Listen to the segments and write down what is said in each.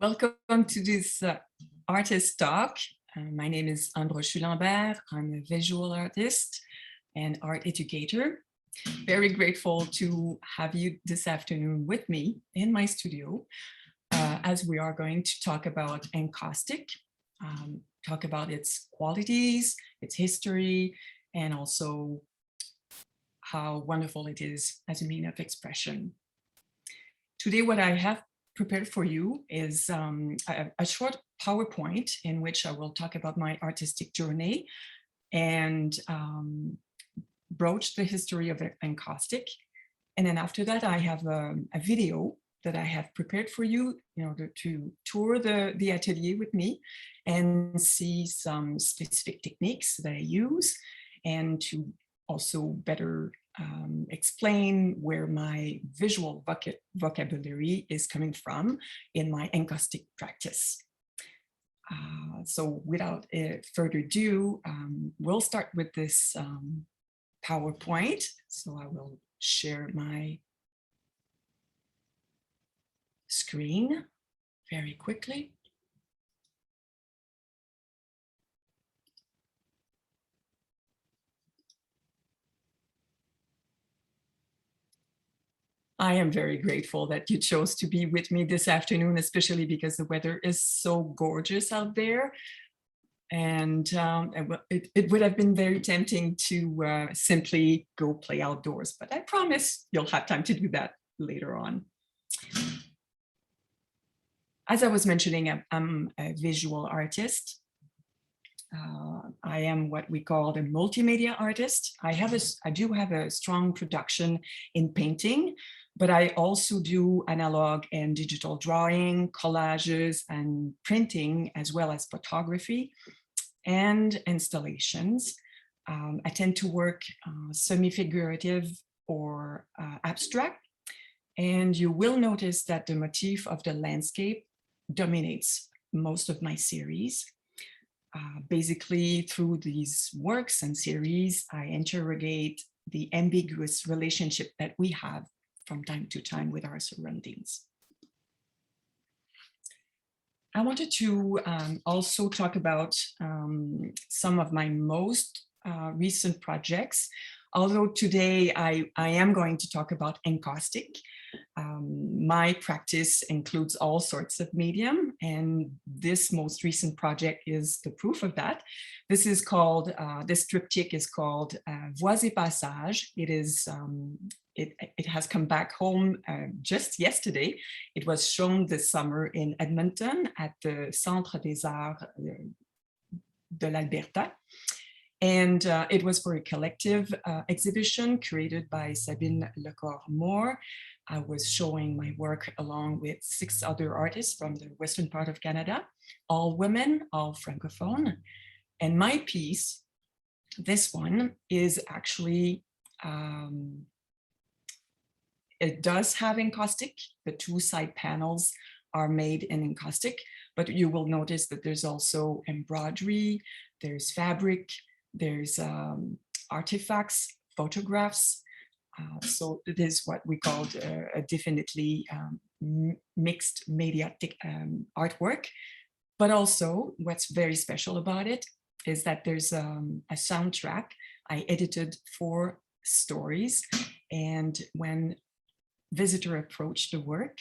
Welcome to this artist talk. My name is Anne Brochu Lambert. I'm a visual artist and art educator. Very grateful to have you this afternoon with me in my studio as we are going to talk about Encaustic, talk about its qualities, its history, and also how wonderful it is as a means of expression. Today, what I have prepared for you is a short PowerPoint in which I will talk about my artistic journey and broach the history of Encaustic. And then after that, I have a video that I have prepared for you in order to tour the atelier with me and see some specific techniques that I use and to also better explain where my visual vocabulary is coming from in my encaustic practice. So without further ado, we'll start with this PowerPoint. So I will share my screen very quickly. I am very grateful that you chose to be with me this afternoon, especially because the weather is so gorgeous out there. And it would have been very tempting to simply go play outdoors, but I promise you'll have time to do that later on. As I was mentioning, I'm a visual artist. I am what we call the multimedia artist. I do have a strong production in painting, but I also do analog and digital drawing, collages, and printing, as well as photography and installations. I tend to work semi-figurative or abstract, and you will notice that the motif of the landscape dominates most of my series. Basically, through these works and series, I interrogate the ambiguous relationship that we have from time to time with our surroundings. I wanted to also talk about some of my most recent projects, although today I am going to talk about Encaustic. My practice includes all sorts of medium, and this most recent project is the proof of that. This is called, this triptych is called Voies et Passages. It has come back home just yesterday. It was shown this summer in Edmonton at the Centre des Arts de l'Alberta. And it was for a collective exhibition curated by Sabine Lecor-Moore. I was showing my work along with 6 other artists from the western part of Canada, all women, all francophone. And my piece, this one, is actually, it does have encaustic. The 2 side panels are made in encaustic, but you will notice that there's also embroidery, there's fabric, there's artifacts, photographs. So it is what we call a definitely mixed media artwork. But also what's very special about it is that there's a soundtrack. I edited 4 stories, and when visitor approach the work,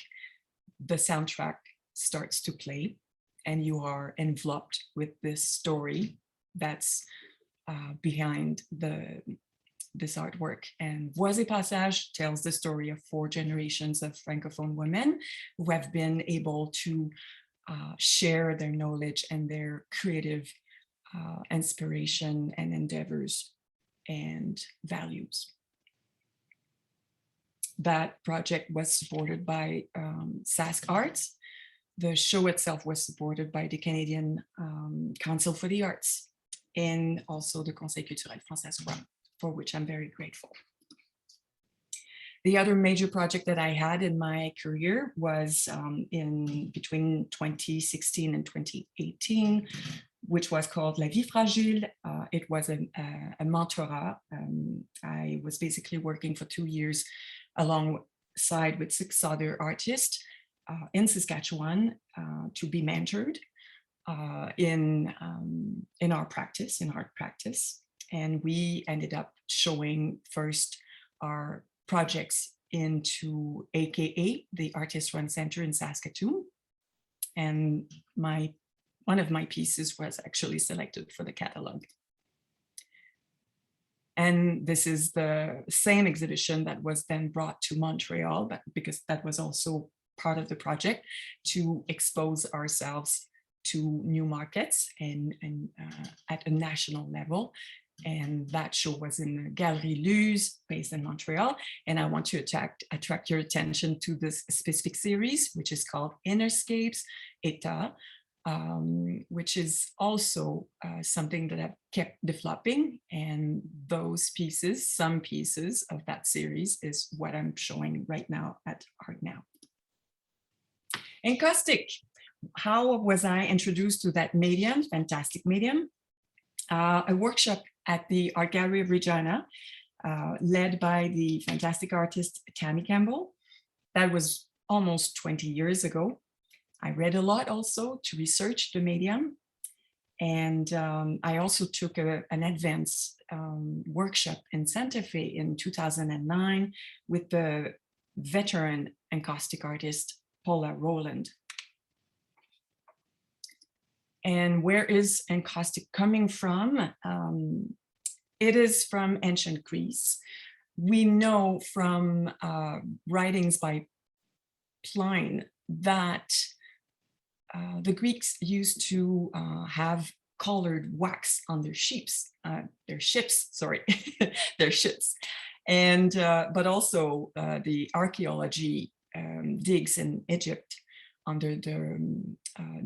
the soundtrack starts to play and you are enveloped with this story that's behind this artwork. And Voies et Passages tells the story of 4 generations of francophone women who have been able to share their knowledge and their creative inspiration and endeavors and values. That project was supported by SaskArts. The show itself was supported by the Canadian Council for the Arts and also the Conseil culturel francois, for which I'm very grateful. The other major project that I had in my career was between 2016 and 2018, which was called La Vie Fragile. It was a mentorat. I was basically working for 2 years alongside with 6 other artists in Saskatchewan to be mentored in our practice, in art practice. And we ended up showing first our projects into AKA, the Artist Run Center in Saskatoon. And one of my pieces was actually selected for the catalog. And this is the same exhibition that was then brought to Montreal, but because that was also part of the project, to expose ourselves to new markets and at a national level. And that show was in the Gallery Luz, based in Montreal. And I want to attract your attention to this specific series, which is called Innerscapes État, which is also something that I've kept developing. And those pieces, some pieces of that series, is what I'm showing right now at Art Now. Encaustic. How was I introduced to that medium, fantastic medium? A workshop at the Art Gallery of Regina, led by the fantastic artist Tammy Campbell. That was almost 20 years ago. I read a lot also to research the medium. And I also took an advanced workshop in Santa Fe in 2009 with the veteran encaustic artist Paula Rowland. And where is encaustic coming from? It is from ancient Greece. We know from writings by Pliny that the Greeks used to have colored wax on their ships, their ships. And but also the archaeology digs in Egypt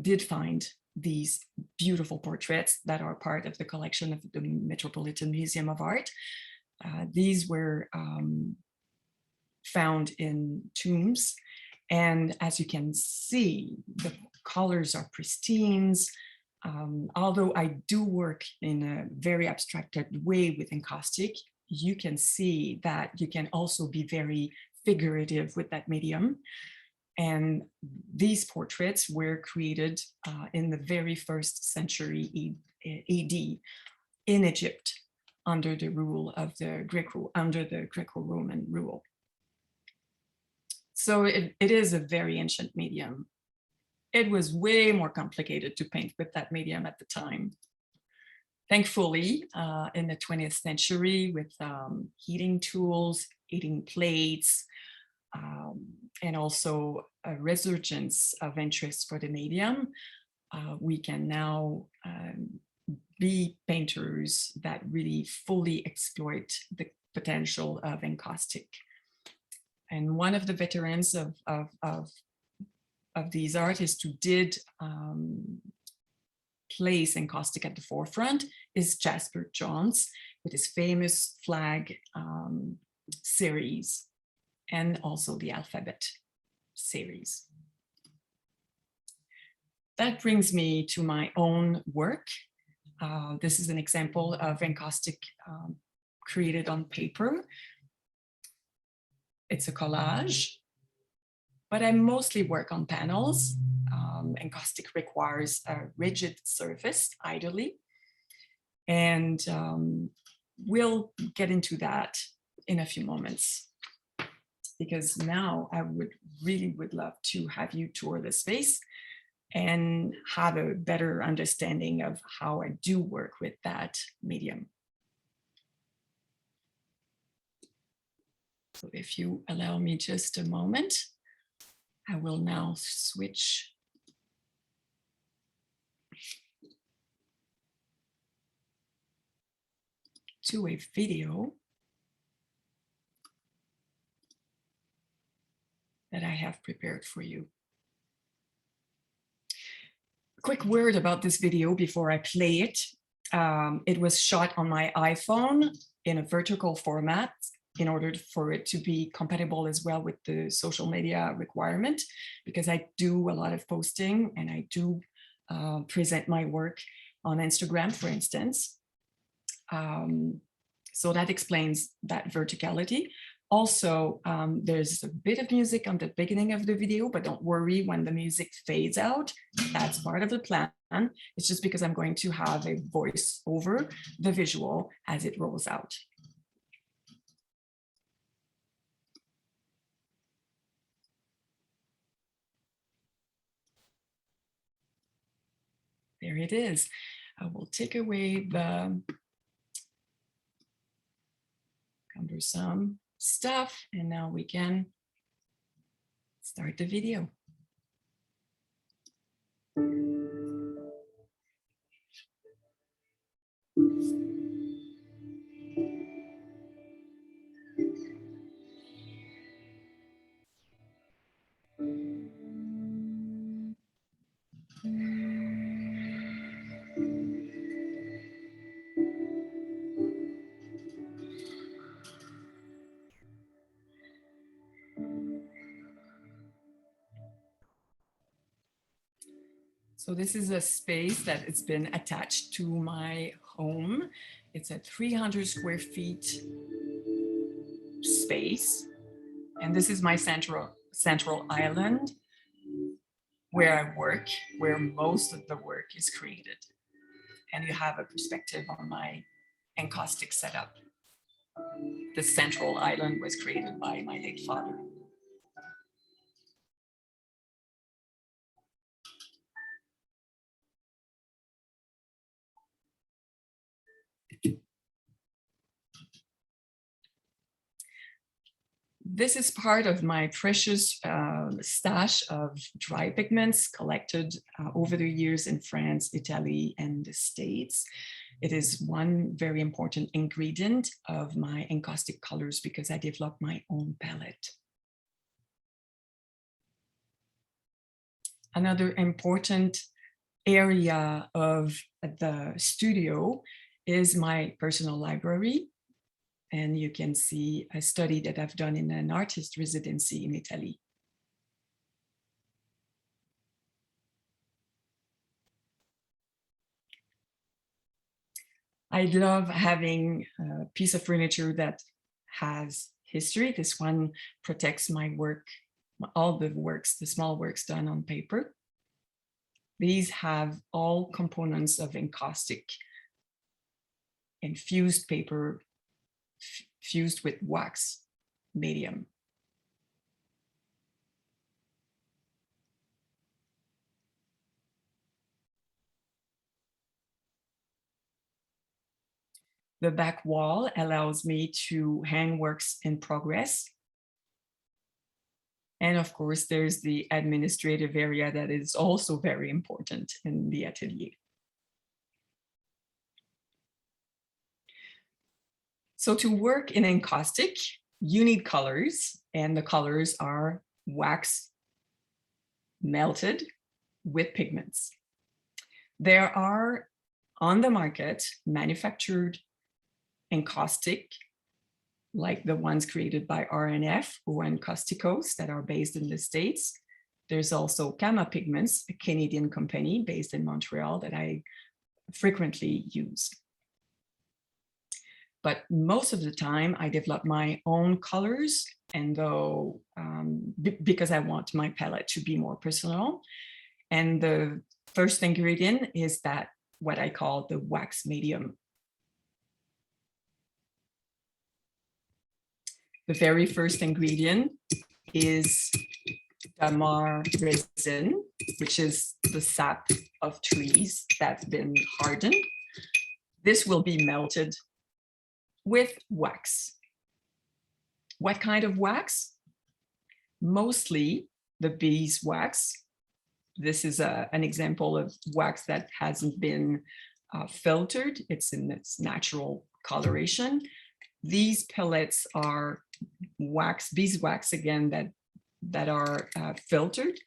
did find these beautiful portraits that are part of the collection of the Metropolitan Museum of Art. These were found in tombs. And as you can see, the colors are pristine. Although I do work in a very abstracted way with encaustic, you can see that you can also be very figurative with that medium. And these portraits were created in the very first century AD in Egypt under the rule of the Greco-Roman rule. So it is a very ancient medium. It was way more complicated to paint with that medium at the time. Thankfully, in the 20th century, with heating tools, heating plates, and also a resurgence of interest for the medium, we can now be painters that really fully exploit the potential of encaustic. And one of the veterans of these artists who did place encaustic at the forefront is Jasper Johns with his famous flag series, and also the alphabet series. That brings me to my own work. This is an example of encaustic created on paper. It's a collage, but I mostly work on panels. Encaustic requires a rigid surface, ideally. And we'll get into that in a few moments, because now I would love to have you tour the space and have a better understanding of how I do work with that medium. So if you allow me just a moment, I will now switch to a video that I have prepared for you. A quick word about this video before I play it. It was shot on my iPhone in a vertical format in order for it to be compatible as well with the social media requirement, because I do a lot of posting and I do present my work on Instagram, for instance. So that explains that verticality. Also, there's a bit of music on the beginning of the video, but don't worry when the music fades out. That's part of the plan. It's just because I'm going to have a voice over the visual as it rolls out. There it is. I will take away the cumbersome stuff, and now we can start the video. So this is a space that has been attached to my home. It's a 300 square feet space. And this is my central island where I work, where most of the work is created. And you have a perspective on my Encaustic setup. The central island was created by my late father. This is part of my precious stash of dry pigments collected over the years in France, Italy, and the States. It is one very important ingredient of my encaustic colors because I developed my own palette. Another important area of the studio is my personal library. And you can see a study that I've done in an artist residency in Italy. I love having a piece of furniture that has history. This one protects my work, all the works, the small works done on paper. These have all components of encaustic, infused paper, fused with wax medium. The back wall allows me to hang works in progress. And of course, there's the administrative area that is also very important in the atelier. So to work in encaustic, you need colors, and the colors are wax melted with pigments. There are on the market manufactured encaustic, like the ones created by RNF or Encausticos that are based in the States. There's also Kama Pigments, a Canadian company based in Montreal that I frequently use. But most of the time I develop my own colors, and though because I want my palette to be more personal. And the first ingredient is that what I call the wax medium. The very first ingredient is damar resin, which is the sap of trees that's been hardened. This will be melted with wax. What kind of wax? Mostly the beeswax. This is an example of wax that hasn't been filtered. It's in its natural coloration. These pellets are wax, beeswax again, that are filtered.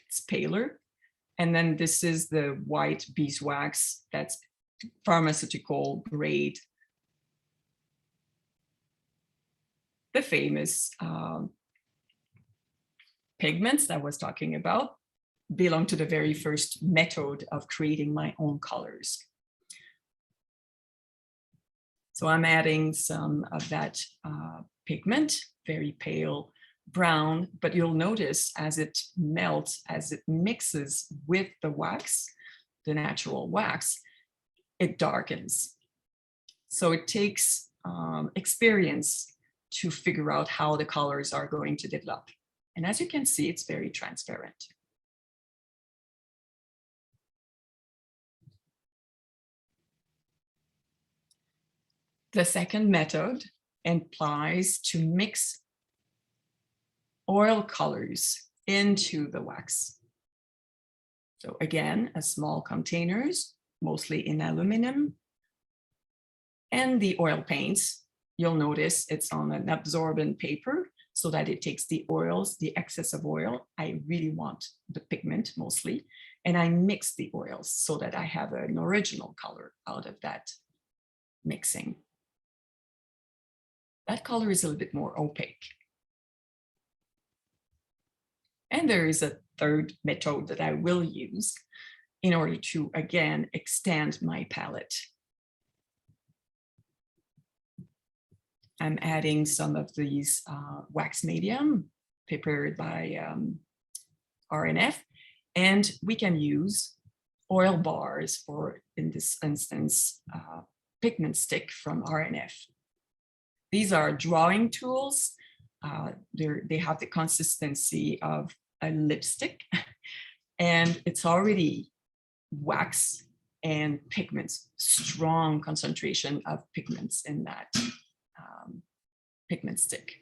It's paler. And then this is the white beeswax that's pharmaceutical grade. The famous pigments that I was talking about belong to the very first method of creating my own colors. So I'm adding some of that pigment, very pale brown, but you'll notice as it melts, as it mixes with the wax, the natural wax, it darkens. So it takes experience to figure out how the colors are going to develop. And as you can see, it's very transparent. The second method implies to mix oil colors into the wax. So again, a small containers, mostly in aluminum, and the oil paints, you'll notice it's on an absorbent paper so that it takes the oils, the excess of oil. I really want the pigment mostly, and I mix the oils so that I have an original color out of that mixing. That color is a little bit more opaque. And there is a third method that I will use in order to, again, extend my palette. I'm adding some of these wax medium prepared by RNF, and we can use oil bars, or in this instance, pigment stick from RNF. These are drawing tools. They have the consistency of a lipstick, and it's already wax and pigments, strong concentration of pigments in that pigment stick.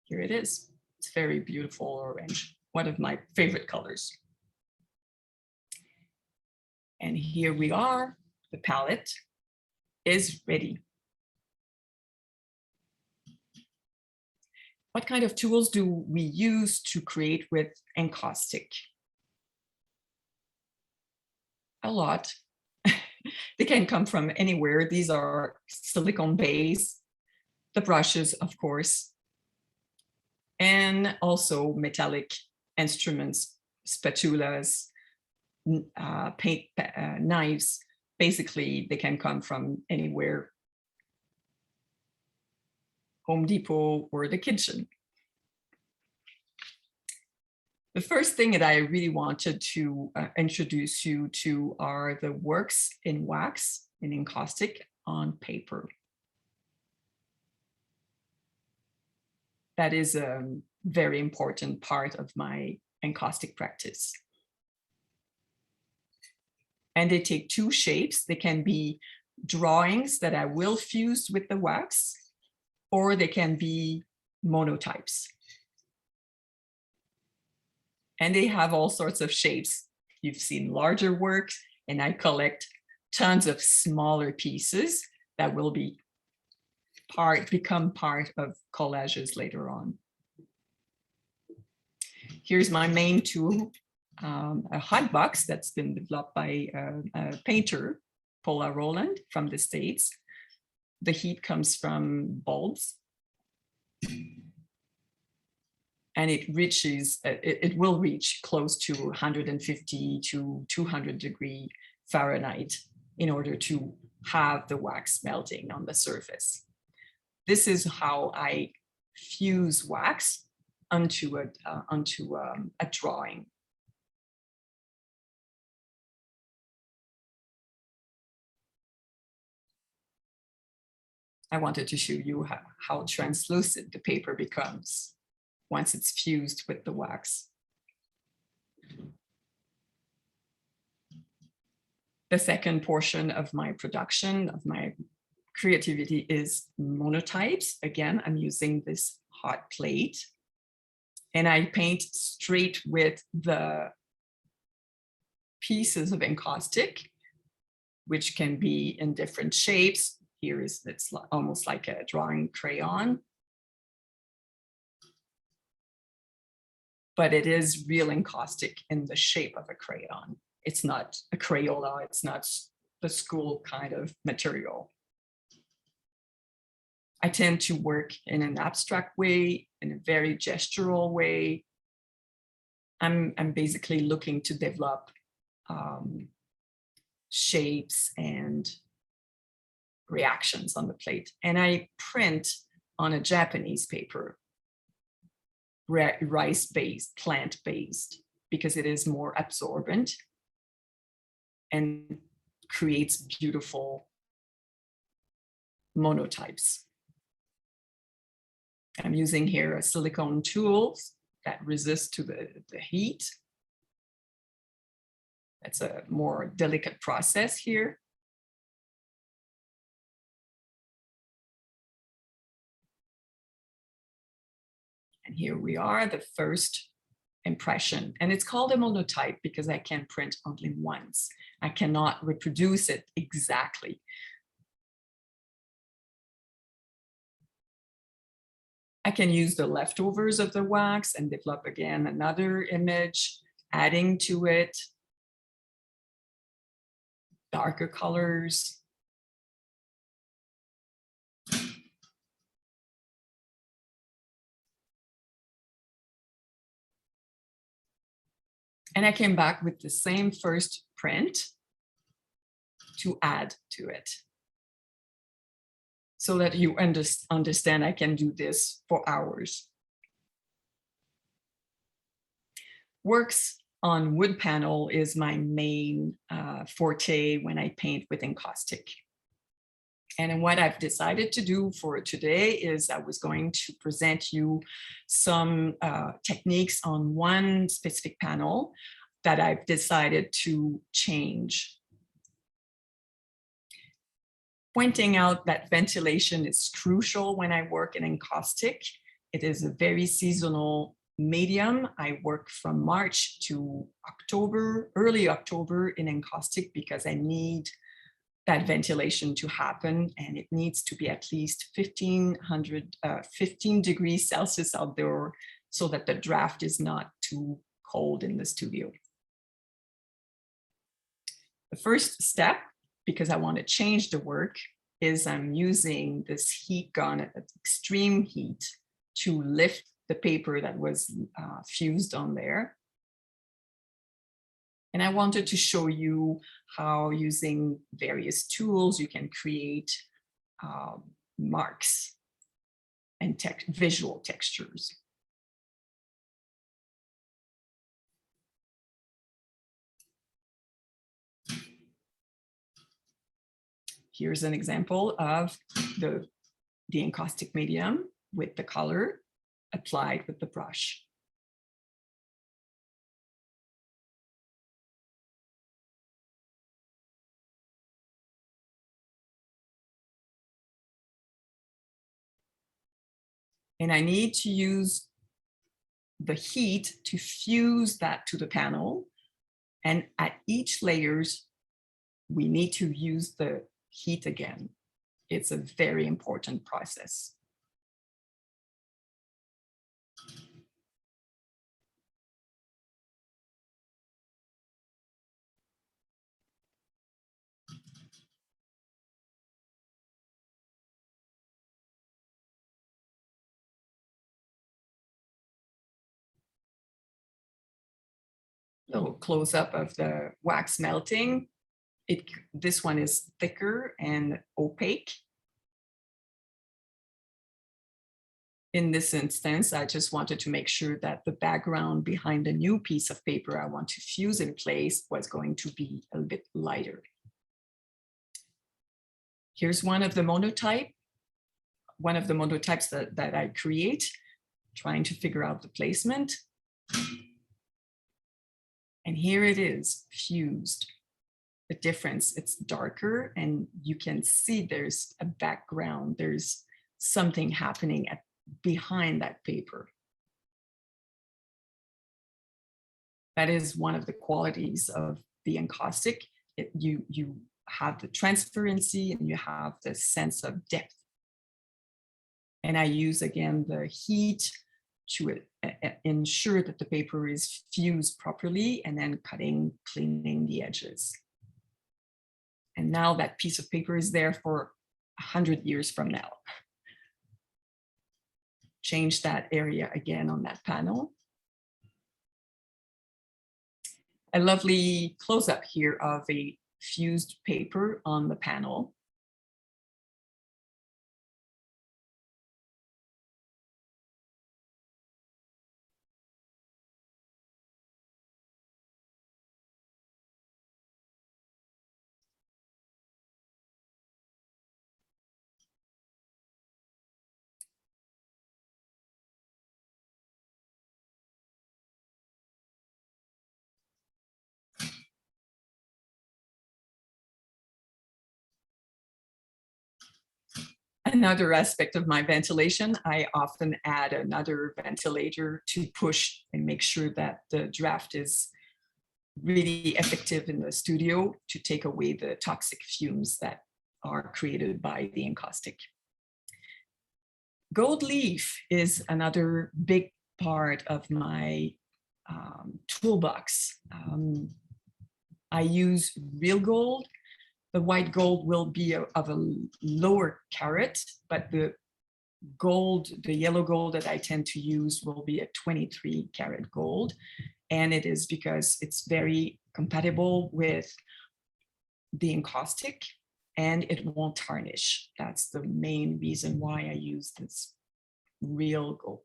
Here it is. It's very beautiful orange, one of my favorite colors. And here we are, the palette is ready. What kind of tools do we use to create with Encaustic? A lot. They can come from anywhere. These are silicone base, the brushes, of course, and also metallic instruments, spatulas, paint knives. Basically, they can come from anywhere. Home Depot or the kitchen. The first thing that I really wanted to introduce you to are the works in wax, in encaustic, on paper. That is a very important part of my encaustic practice. And they take two shapes. They can be drawings that I will fuse with the wax, or they can be monotypes. And they have all sorts of shapes. You've seen larger works, and I collect tons of smaller pieces that will become part of collages later on. Here's my main tool, a hot box that's been developed by a painter, Paula Rowland, from the States. The heat comes from bulbs, and it will reach close to 150 to 200 degree Fahrenheit in order to have the wax melting on the surface. This is how I fuse wax onto a drawing. I wanted to show you how translucent the paper becomes once it's fused with the wax. The second portion of my production, of my creativity, is monotypes. Again, I'm using this hot plate, and I paint straight with the pieces of encaustic, which can be in different shapes. It's almost like a drawing crayon, but it is real encaustic in the shape of a crayon. It's not a Crayola, it's not the school kind of material. I tend to work in an abstract way, in a very gestural way. I'm basically looking to develop shapes and reactions on the plate. And I print on a Japanese paper, rice-based, plant-based, because it is more absorbent and creates beautiful monotypes. I'm using here a silicone tool that resists to the heat. That's a more delicate process here. And here we are, the first impression. And it's called a monotype because I can print only once. I cannot reproduce it exactly. I can use the leftovers of the wax and develop again another image, adding to it darker colors. And I came back with the same first print to add to it, so that you understand I can do this for hours. Works on wood panel is my main forte when I paint with Encaustic. And what I've decided to do for today is I was going to present you some techniques on one specific panel that I've decided to change. Pointing out that ventilation is crucial when I work in Encaustic. It is a very seasonal medium. I work from March to October, early October in Encaustic because I need that ventilation to happen, and it needs to be at least 15 degrees Celsius outdoor so that the draft is not too cold in the studio. The first step, because I want to change the work, is I'm using this heat gun at extreme heat to lift the paper that was fused on there. And I wanted to show you how, using various tools, you can create marks and visual textures. Here's an example of the encaustic medium with the color applied with the brush. And I need to use the heat to fuse that to the panel. And at each layers, we need to use the heat again. It's a very important process. Little close-up of the wax melting. This one is thicker and opaque. In this instance, I just wanted to make sure that the background behind the new piece of paper I want to fuse in place was going to be a bit lighter. Here's one of the monotypes that I create, trying to figure out the placement. And here it is, fused. The difference, it's darker, and you can see there's a background, there's something happening behind that paper. That is one of the qualities of the encaustic. You have the transparency and you have the sense of depth. And I use again the heat to ensure that the paper is fused properly, and then cleaning the edges. And now that piece of paper is there for 100 years from now. Change that area again on that panel. A lovely close-up here of a fused paper on the panel. another aspect of my ventilation, I often add another ventilator to push and make sure that the draft is really effective in the studio to take away the toxic fumes that are created by the encaustic. Gold leaf is another big part of my toolbox. I use real gold. The white gold will be of a lower carat, but the yellow gold that I tend to use will be a 23 karat gold. And it is because it's very compatible with the encaustic and it won't tarnish. That's the main reason why I use this real gold.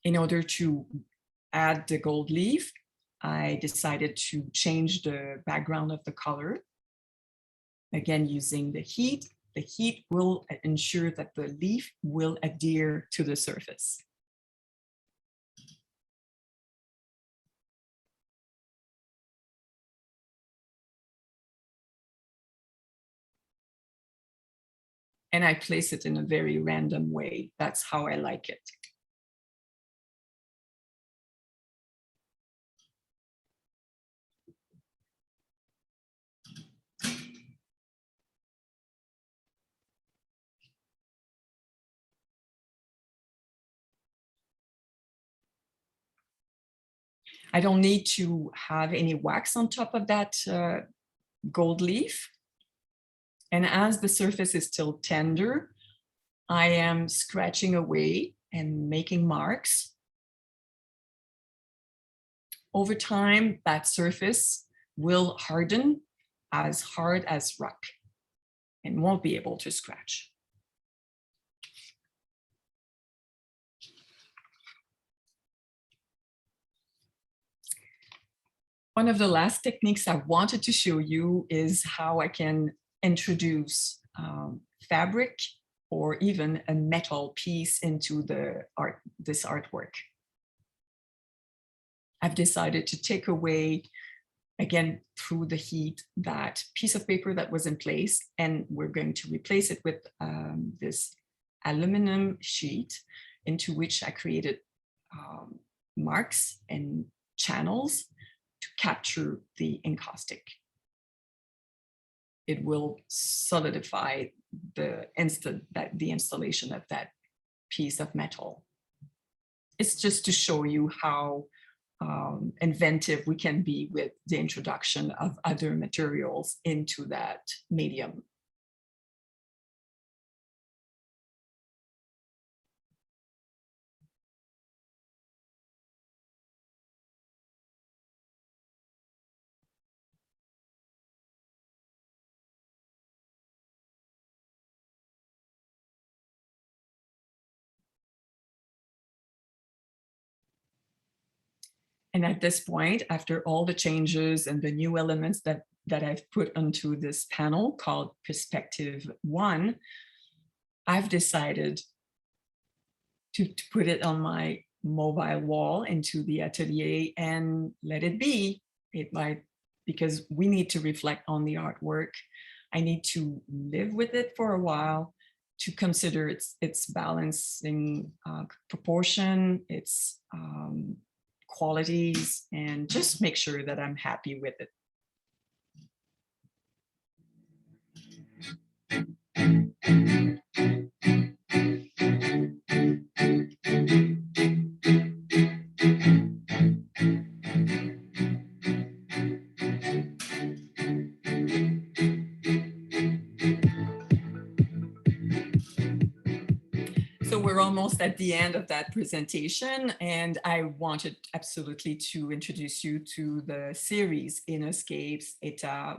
In order to add the gold leaf, I decided to change the background of the color. Again, using the heat. The heat will ensure that the leaf will adhere to the surface. And I place it in a very random way. That's how I like it. I don't need to have any wax on top of that gold leaf. And as the surface is still tender, I am scratching away and making marks. Over time, that surface will harden as hard as rock and won't be able to scratch. One of the last techniques I wanted to show you is how I can introduce fabric or even a metal piece into this artwork. I've decided to take away, again, through the heat, that piece of paper that was in place, and we're going to replace it with this aluminum sheet into which I created marks and channels to capture the encaustic. It will solidify the installation of that piece of metal. It's just to show you how inventive we can be with the introduction of other materials into that medium. And at this point, after all the changes and the new elements that I've put onto this panel called Perspective 1, I've decided to put it on my mobile wall into the atelier and let it be. Because we need to reflect on the artwork. I need to live with it for a while to consider its balancing proportion, its qualities, and just make sure that I'm happy with it. So we're almost at the end of that presentation, and I wanted absolutely to introduce you to the series Encaustic,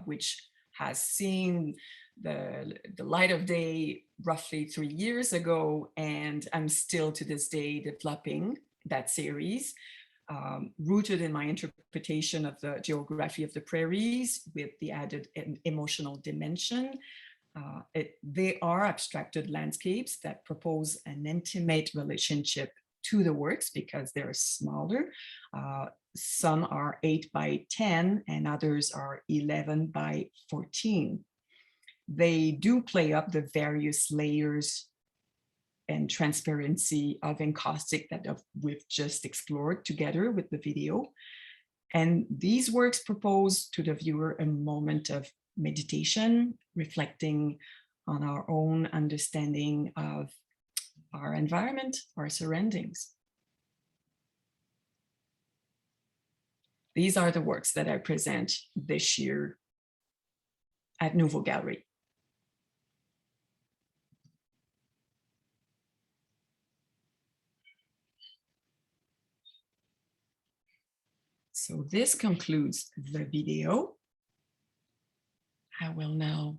which has seen the light of day roughly 3 years ago, and I'm still to this day developing that series, rooted in my interpretation of the geography of the prairies with the added emotional dimension. They are abstracted landscapes that propose an intimate relationship to the works because they're smaller. some are 8 by 10 and others are 11 by 14. They do play up the various layers and transparency of encaustic that we've just explored together with the video. And these works propose to the viewer a moment of meditation, reflecting on our own understanding of our environment, our surroundings. These are the works that I present this year at Nouveau Gallery. So this concludes the video. I will now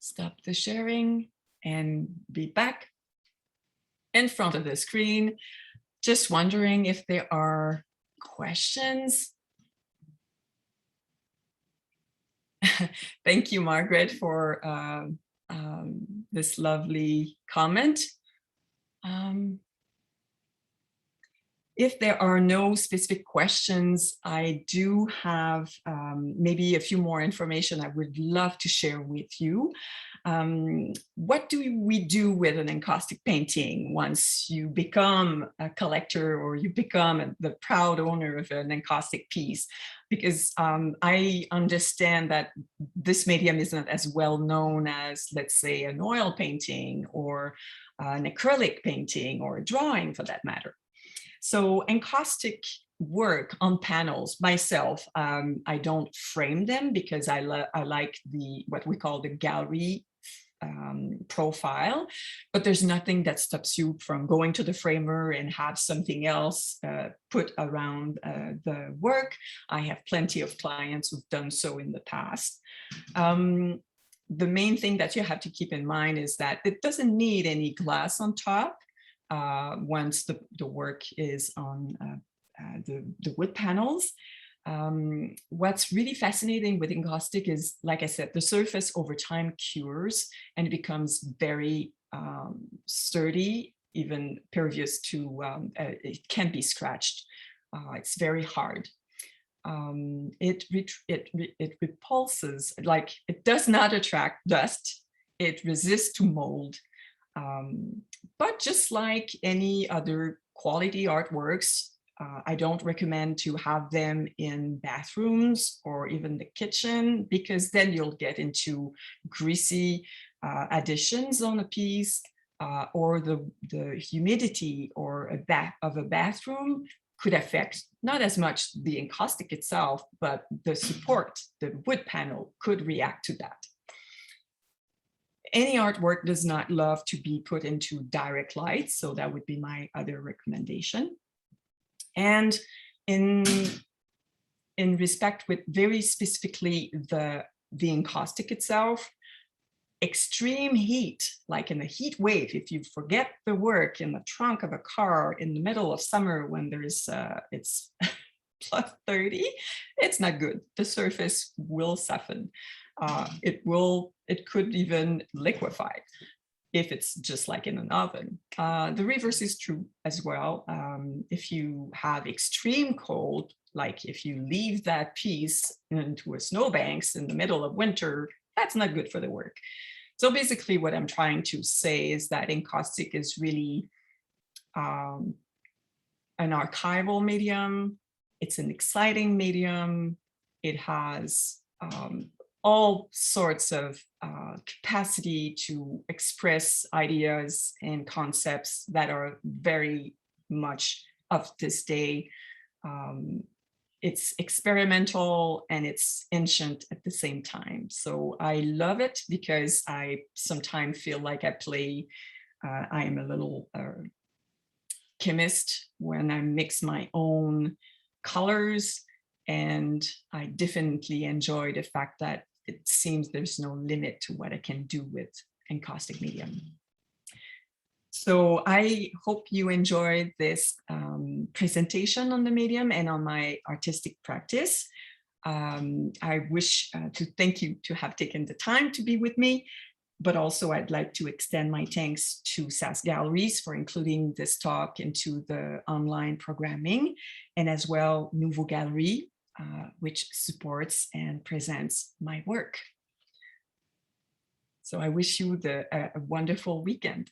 stop the sharing and be back in front of the screen. Just wondering if there are questions. Thank you, Margaret, for this lovely comment. If there are no specific questions, I do have maybe a few more information I would love to share with you. What do we do with an encaustic painting once you become a collector or you become the proud owner of an encaustic piece? Because I understand that this medium isn't as well known as, let's say, an oil painting or an acrylic painting or a drawing for that matter. So encaustic work on panels myself, I don't frame them because I like what we call the gallery profile, but there's nothing that stops you from going to the framer and have something else put around the work. I have plenty of clients who've done so in the past. The main thing that you have to keep in mind is that it doesn't need any glass on top. Once the work is on the wood panels. What's really fascinating with encaustic is, like I said, the surface over time cures and it becomes very sturdy, even pervious to, it can be scratched. It's very hard. It repulses, like it does not attract dust. It resists to mold. But just like any other quality artworks, I don't recommend to have them in bathrooms or even the kitchen, because then you'll get into greasy additions on a piece, or the humidity or of a bathroom could affect not as much the encaustic itself, but the support, the wood panel could react to that. Any artwork does not love to be put into direct light, so that would be my other recommendation. And in respect with very specifically the encaustic itself, extreme heat, like in a heat wave, if you forget the work in the trunk of a car in the middle of summer when there's it's plus 30, it's not good. The surface will soften. It could even liquefy if it's just like in an oven. The reverse is true as well. If you have extreme cold, like if you leave that piece into a snowbanks in the middle of winter, that's not good for the work. So basically what I'm trying to say is that encaustic is really an archival medium. It's an exciting medium. It has all sorts of capacity to express ideas and concepts that are very much of this day. It's experimental and it's ancient at the same time. So I love it because I sometimes feel like I am a little chemist when I mix my own colors, and I definitely enjoy the fact that it seems there's no limit to what I can do with encaustic medium. So I hope you enjoyed this presentation on the medium and on my artistic practice. I wish to thank you to have taken the time to be with me. but also I'd like to extend my thanks to Sask Galleries for including this talk into the online programming, and as well Nouveau Gallery, which supports and presents my work. So I wish you a wonderful weekend.